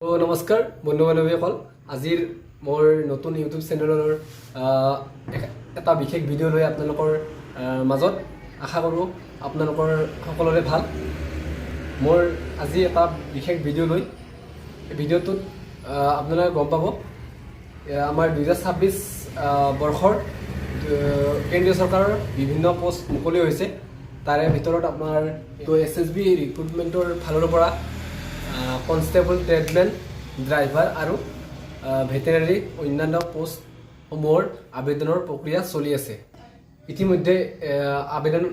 নমস্কাৰ বন্ধু বান্ধৱীসকল আজিৰ মোৰ নতুন ইউটিউব চেনেলৰ এটা বিশেষ ভিডিঅ' লৈ আপোনালোকৰ মাজত আশা কৰোঁ আপোনালোকৰ সকলোৰে ভাল মোৰ আজি এটা বিশেষ ভিডিঅ' লৈ এই ভিডিঅ'টোত আপোনালোকে গম পাব আমাৰ 2026 বৰ্ষৰ কেন্দ্ৰীয় চৰকাৰৰ বিভিন্ন পোষ্ট মুকলি হৈছে তাৰে ভিতৰত আপোনাৰ SSB ৰিক্ৰুটমেণ্টৰ ফালৰ পৰা কনষ্টেবল ট্ৰেডমেন ড্ৰাইভাৰ আৰু ভেটেনাৰী অন্যান্য পোষ্টসমূহৰ আবেদনৰ প্ৰক্ৰিয়া চলি আছে ইতিমধ্যে আবেদন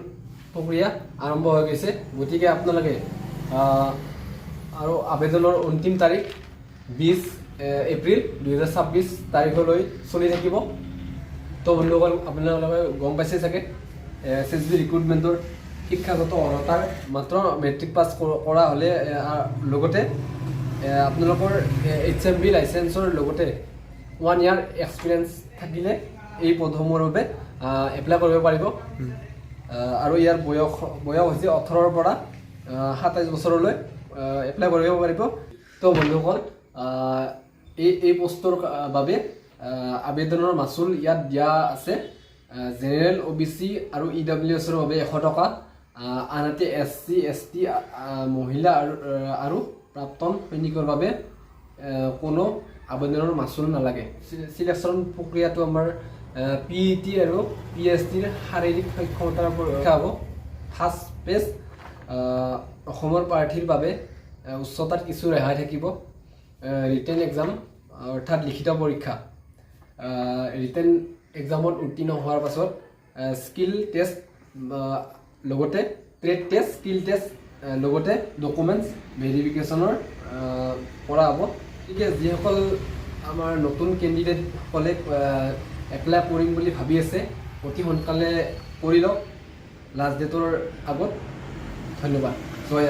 প্ৰক্ৰিয়া আৰম্ভ হৈ গৈছে গতিকে আপোনালোকে আৰু আবেদনৰ অন্তিম তাৰিখ 20 এপ্ৰিল 2026 তাৰিখলৈ চলি থাকিব তো বন্ধুসকল আপোনালোকে গম পাইছে চাগে SSB ৰিক্ৰুটমেণ্টৰ শিক্ষাগত অৰ্হতাৰ মাত্ৰ মেট্ৰিক পাছ কৰা হ'লে লগতে আপোনালোকৰ HMV লাইচেন্সৰ লগতে 1 ইয়াৰ এক্সপিৰিয়েঞ্চ থাকিলে এই পদসমূহৰ বাবে এপ্লাই কৰিব পাৰিব আৰু ইয়াৰ বয়স হৈছে 18ৰ পৰা 27 বছৰলৈ এপ্লাই কৰিব পাৰিব তো বন্ধুসকল এই পোষ্টৰ বাবে আবেদনৰ মাচুল ইয়াত দিয়া আছে জেনেৰেল OBC আৰু EWS ৰ বাবে 100 টকা আনহাতে SC ST মহিলা আৰু প্ৰাক্তন সৈনিকৰ বাবে কোনো আবেদনৰ মাচুল নালাগে সিলেকশ্যন প্ৰক্ৰিয়াটো আমাৰ PET আৰু PST ৰ শাৰীৰিক সক্ষমতাৰ পৰীক্ষা হ'ব ফাৰ্ষ্ট পেজ অসমৰ প্ৰাৰ্থীৰ বাবে উচ্চতাত কিছু ৰেহাই থাকিব ৰিটেন এক্সাম অৰ্থাৎ লিখিত পৰীক্ষা ৰিটেন এক্সামত উত্তীৰ্ণ হোৱাৰ পাছত স্কিল টেষ্ট লগতে ট্ৰেড টেষ্ট স্কিল টেষ্ট লগতে ডকুমেণ্টছ ভেৰিফিকেশ্যনৰ কৰা হ'ব গতিকে যিসকল আমাৰ নতুন কেণ্ডিডেটসকলে এপ্লাই কৰিম বুলি ভাবি আছে অতি সোনকালে কৰি লওক লাষ্ট ডেটৰ আগত ধন্যবাদ জয়